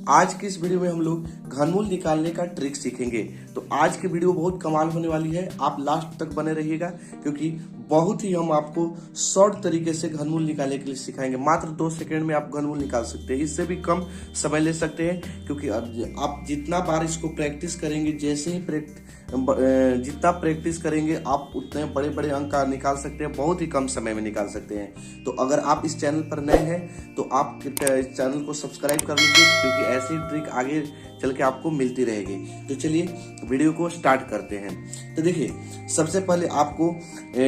आज की इस वीडियो में हम लोग घनमूल निकालने का ट्रिक सीखेंगे। तो आज की वीडियो बहुत कमाल होने वाली है, आप लास्ट तक बने रहिएगा क्योंकि बहुत ही हम आपको शॉर्ट तरीके से घनमूल निकालने के लिए सिखाएंगे। मात्र 2 सेकंड में आप घनमूल निकाल सकते हैं, इससे भी कम समय ले सकते हैं क्योंकि आप जितना बार इसको प्रैक्टिस करेंगे, जैसे ही जितना प्रैक्टिस करेंगे आप उतने बड़े बड़े अंक निकाल सकते हैं, बहुत ही कम समय में निकाल सकते हैं। तो अगर आप इस चैनल पर नए हैं तो आप चैनल को सब्सक्राइब कर लीजिए क्योंकि ऐसी ट्रिक आगे चल के आपको मिलती रहेगी। तो चलिए वीडियो को स्टार्ट करते हैं। तो देखिए, सबसे पहले आपको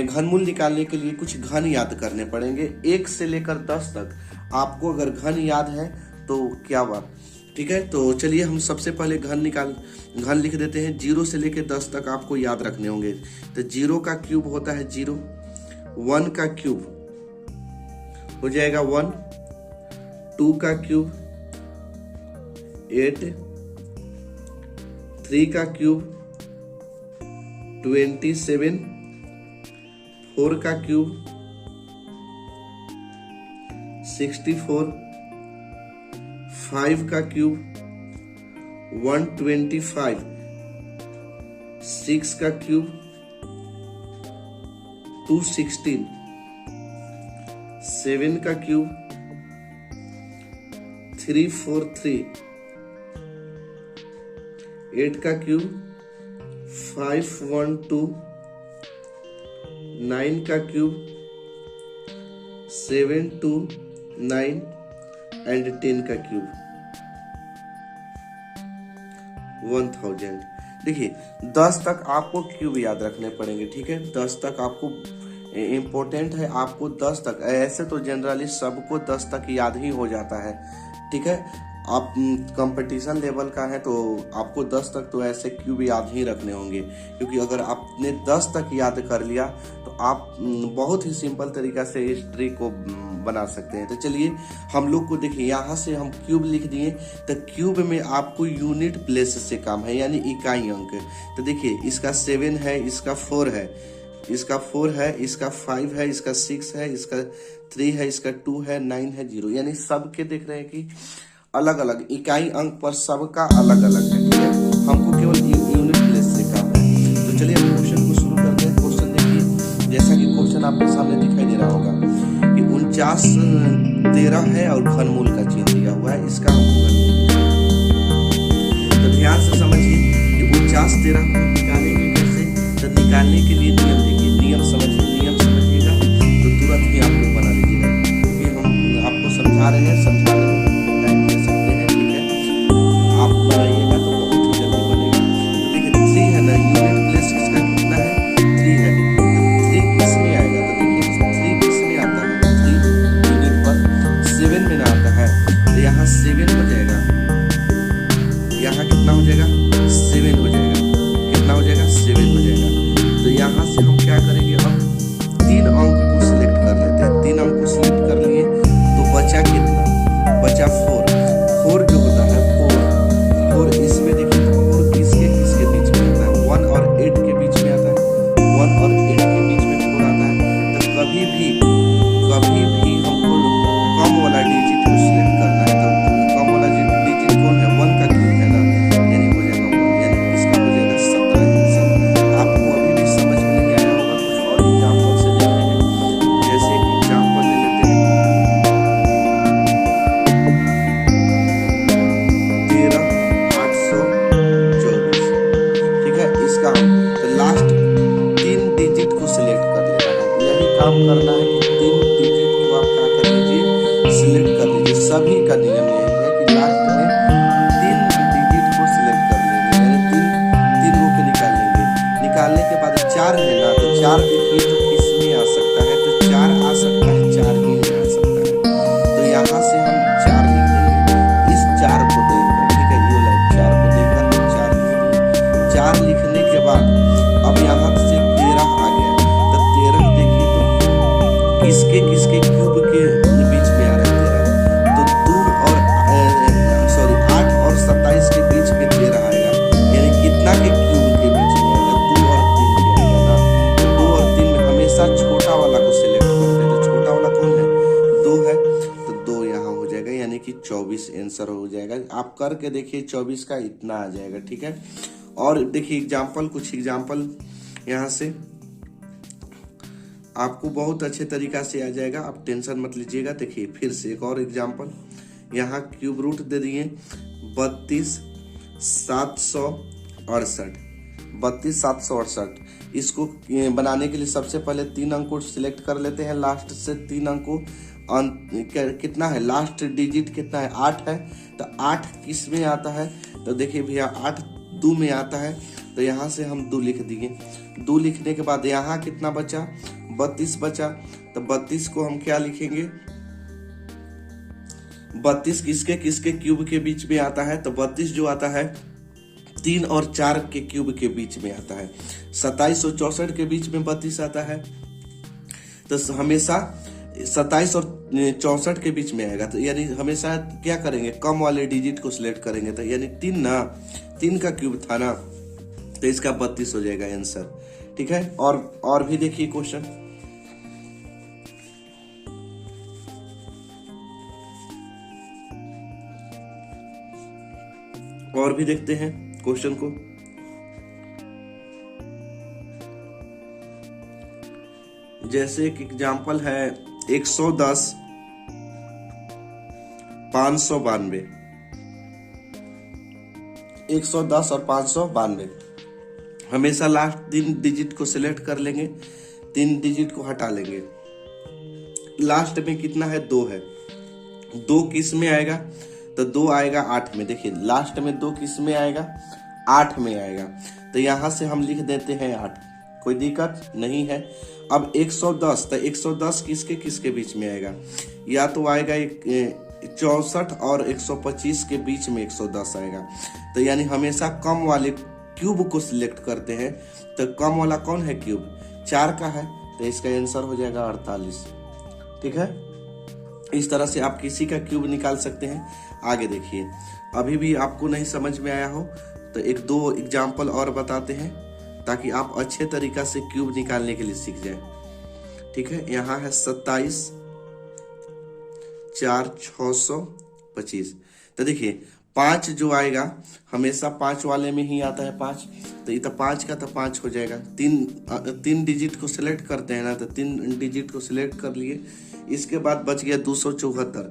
घनमूल निकालने के लिए कुछ घन याद करने पड़ेंगे। 1 से लेकर 10 तक आपको अगर घन याद है तो क्या बात, ठीक है। तो चलिए हम सबसे पहले घन लिख देते हैं। 0 से लेकर 10 तक आपको याद रखने होंगे। तो 0 का क्यूब होता है 0, 1 का क्यूब हो जाएगा 1, 2 का क्यूब 8, 3 का क्यूब 27, 4 का क्यूब 64, 5 का क्यूब 125, 6 का क्यूब 216, 7 का क्यूब 343, 8 का क्यूब 512, 9 का क्यूब 729 एंड 10 का क्यूब 1000। देखिए 10 तक आपको क्यूब याद रखने पड़ेंगे, ठीक है। 10 तक आपको इम्पोर्टेंट है, आपको 10 तक, ऐसे तो जनरली सबको 10 तक याद ही हो जाता है, ठीक है। आप कंपटीशन लेवल का है तो आपको 10 तक तो ऐसे क्यूब याद ही रखने होंगे क्योंकि अगर आपने 10 तक याद कर लिया तो आप बहुत ही सिंपल तरीका से इस ट्रिक को बना सकते हैं। तो चलिए हम लोग को देखिए, यहाँ से हम क्यूब लिख दिए। तो क्यूब में आपको यूनिट प्लेस से काम है, यानी इकाई अंक। तो देखिए इसका 7 है, इसका 4 है, इसका 4 है, इसका 5 है, इसका 6 है, इसका 3 है, इसका 2 है, 9 है, 0, यानी सबके देख रहे हैं कि अलग अलग इकाई अंक पर सबका अलग अलग है, ठीक है। हमको केवल यूनिट प्लेस से काम है। तो चलिए हम क्वेश्चन को शुरू करते हैं। क्वेश्चन देखिए, जैसा कि क्वेश्चन आपके सामने दिखाई दे रहा होगा कि 49 13 है और घनमूल का चिन्ह दिया हुआ है, इसका हमको तो ध्यान से समझिए कि 49 13 को निकालेंगे कैसे। तो निकालने के लिए नियम देखिए, नियम समझिएगा तो तुरंत ही आप लोग बना लीजिएगा क्योंकि हम आपको समझा रहे हैं, समझाने में टाइम ले सकते हैं, ठीक है। आप बनाइएगा तो बहुत ही जल्दी बनेगा। तो देखिए 3 है ना, यूनिट प्लेस इसका कितना है, 3 है। 3 किस में आएगा, तो देखिए 3 किस में आता है, 3 यूनिट पर 7 में ना आता है। तो यहाँ 7 हो जाएगा, यहाँ कितना हो जाएगा, 7 हो जाएगा, कितना हो जाएगा, 7 हो जाएगा। तो यहाँ से हम क्या करेंगे, अब 3 अंक को सिलेक्ट कर लेते हैं। 3 अंक को सिलेक्ट कर लिए तो बचा कितना, बचा 4 जो होता है 4 इसमें देखिए 4 किसके बीच में आता है, 1 और 8 के बीच में आता है, 1 और 8 के बीच में 4 आता है। तो कभी भी हमको कम वाला डिजिट को सिलेक्ट करना है। तो कम वाला डिजिट कौन है, 1 का क्यूब है ना, यानी हो जाएगा 1, यानी इसका हो जाएगा 17। आपको अभी भी समझ में नहीं आया होगा, कुछ और एग्जाम्पल से देखते हैं। जैसे एक एग्जाम्पल ले लेते हैं, 13,824, ठीक है। इसका तो लास्ट 3 डिजिट को सिलेक्ट कर लेना है, यही काम करना है कि 3 डिजिट को आप क्या कर लीजिए, सिलेक्ट कर लीजिए। सभी का नियम यही है कि लास्ट में 3 डिजिट को सिलेक्ट कर लेंगे, यानी 3 को निकाल लेंगे। निकालने के बाद 4 है ना, तो 4 देखिए तो किसमें आ सकता है, तो 4 आ सकता है, 4 ही में आ सकता है। तो यहाँ से हम 4 लिख देंगे, इस 4 को देखकर, ठीक है, ये वाला 4 को देखकर हम 4 लिख दिए। 4 लिखने के बाद अब यहाँ से 13 आ गया। तो 13 देखिए तो किसके क्यूब के बीच में आ रहा है 13, तो 2 और आप करके देखिए 24 का इतना आ जाएगा। ठीक है, और देखिए कुछ एग्जाम्पल यहाँ से आपको बहुत अच्छे तरीका से आ जाएगा, आप टेंशन मत लीजिएगा। देखिए फिर से एक और एग्जाम्पल, यहाँ क्यूब रूट दे दिए 32,768। इसको बनाने के लिए सबसे पहले 3 अंक को सिलेक्ट कर लेते हैं, लास्ट से 3 अंक को कितना है, लास्ट डिजिट कितना है, 8 है। तो 8 किस में आता है, तो देखिए भैया 8 2 में आता है, तो यहाँ से हम 2 लिख दिए। 2 लिखने के बाद यहाँ कितना बचा, 32 बचा। तो 32 को हम क्या लिखेंगे, 32 किसके किसके क्यूब के बीच में आता है, तो 32 जो आता है 3 और 4 के क्यूब के बीच में आता है। 27 और 64 के बीच में 32 आता है, तो हमेशा 27 और 64 के बीच में आएगा। तो यानी हमेशा क्या करेंगे, कम वाले डिजिट को सिलेक्ट करेंगे। तो यानी 3 का क्यूब था ना, तो इसका 32 हो जाएगा आंसर। ठीक है, और भी देखिए क्वेश्चन, और भी देखते हैं क्वेश्चन को। जैसे एक एग्जाम्पल है 110 592, 110 और 592। हमेशा लास्ट 3 डिजिट को सिलेक्ट कर लेंगे, 3 डिजिट को हटा लेंगे। लास्ट में कितना है, 2 है। 2 किस में आएगा, तो 2 आएगा 8 में। देखिए लास्ट में 2 किस में आएगा, 8 में आएगा। तो यहां से हम लिख देते हैं 8, कोई दिक्कत नहीं है। अब 110, तो 110 किसके किसके बीच में आएगा, या तो आएगा 64 और 125 के बीच में 110 आएगा। तो यानी हमेशा कम वाले क्यूब को सिलेक्ट करते हैं। तो कम वाला कौन है, क्यूब 4 का है, तो इसका आंसर हो जाएगा 48। ठीक है, इस तरह से आप किसी का क्यूब निकाल सकते हैं। आगे देखिए, अभी भी आपको नहीं समझ में आया हो तो 1-2 एग्जाम्पल और बताते हैं, ताकि आप अच्छे तरीका से क्यूब निकालने के लिए सीख जाएं। ठीक है, यहाँ है 27 4 625। तो देखिए 5 जो आएगा हमेशा 5 वाले में ही आता है 5, तो ये तो 5 का तो 5 हो जाएगा। 3 डिजिट को सिलेक्ट करते हैं ना, तो 3 डिजिट को सिलेक्ट कर लिए। इसके बाद बच गया 274।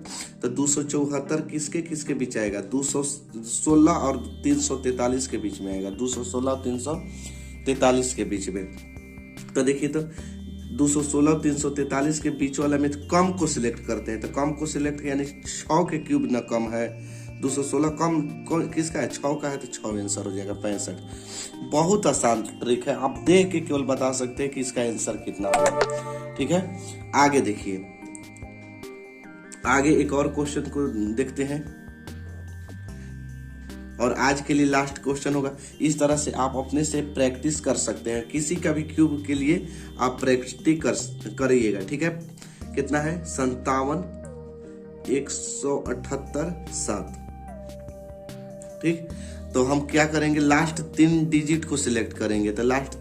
तो 274 किसके किसके बीच आएगा, 216 और 343 के बीच में आएगा। 216 और 343 के बीच में। तो देखिए, तो 216 और 343 के बीच वाला में कम को सिलेक्ट करते हैं। तो कम को सिलेक्ट यानी 6 के क्यूब ना कम है, 216 कम किसका है, 6 का है, तो 6 आंसर हो जाएगा 65। बहुत आसान ट्रिक है, आप देख के केवल बता सकते हैं कि इसका आंसर कितना होगा। ठीक है, आगे देखिए, आगे एक और क्वेश्चन को देखते हैं, और आज के लिए लास्ट क्वेश्चन होगा। इस तरह से आप अपने से प्रैक्टिस कर सकते हैं, किसी का भी क्यूब के लिए आप प्रैक्टिस करिएगा। ठीक है, कितना है, 57 178 7। ठीक, तो हम क्या करेंगे, लास्ट 3 डिजिट को सिलेक्ट करेंगे। तो लास्ट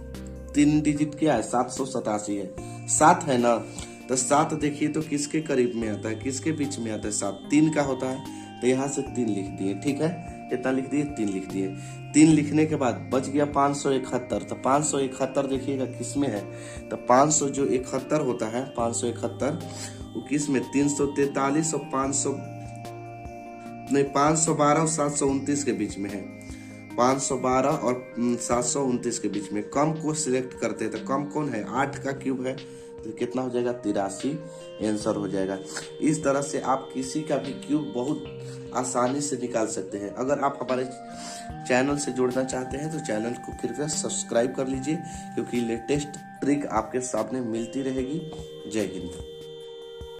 3 डिजिट क्या है, 787 है, 7 है ना। तो 7 देखिए तो किसके करीब में आता है, किसके बीच में आता है, 7 3 का होता है। तो यहाँ से 3 लिख दिए। ठीक है, कितना लिख दिए, 3 लिख दिए। 3 लिखने के बाद बच गया 571। तो 571 देखिएगा किस में है, तो 500 जो 71 होता है, 571 वो किस में, 343 और 512 और 729 के बीच में है। 512 और 729 के बीच में कम को सिलेक्ट करते हैं। तो कम कौन है, 8 का क्यूब है, तो कितना हो जाएगा, 83 आंसर हो जाएगा। इस तरह से आप किसी का भी क्यूब बहुत आसानी से निकाल सकते हैं। अगर आप हमारे चैनल से जुड़ना चाहते हैं तो चैनल को कृपया सब्सक्राइब कर लीजिए, क्योंकि लेटेस्ट ट्रिक आपके सामने मिलती रहेगी। जय हिंद।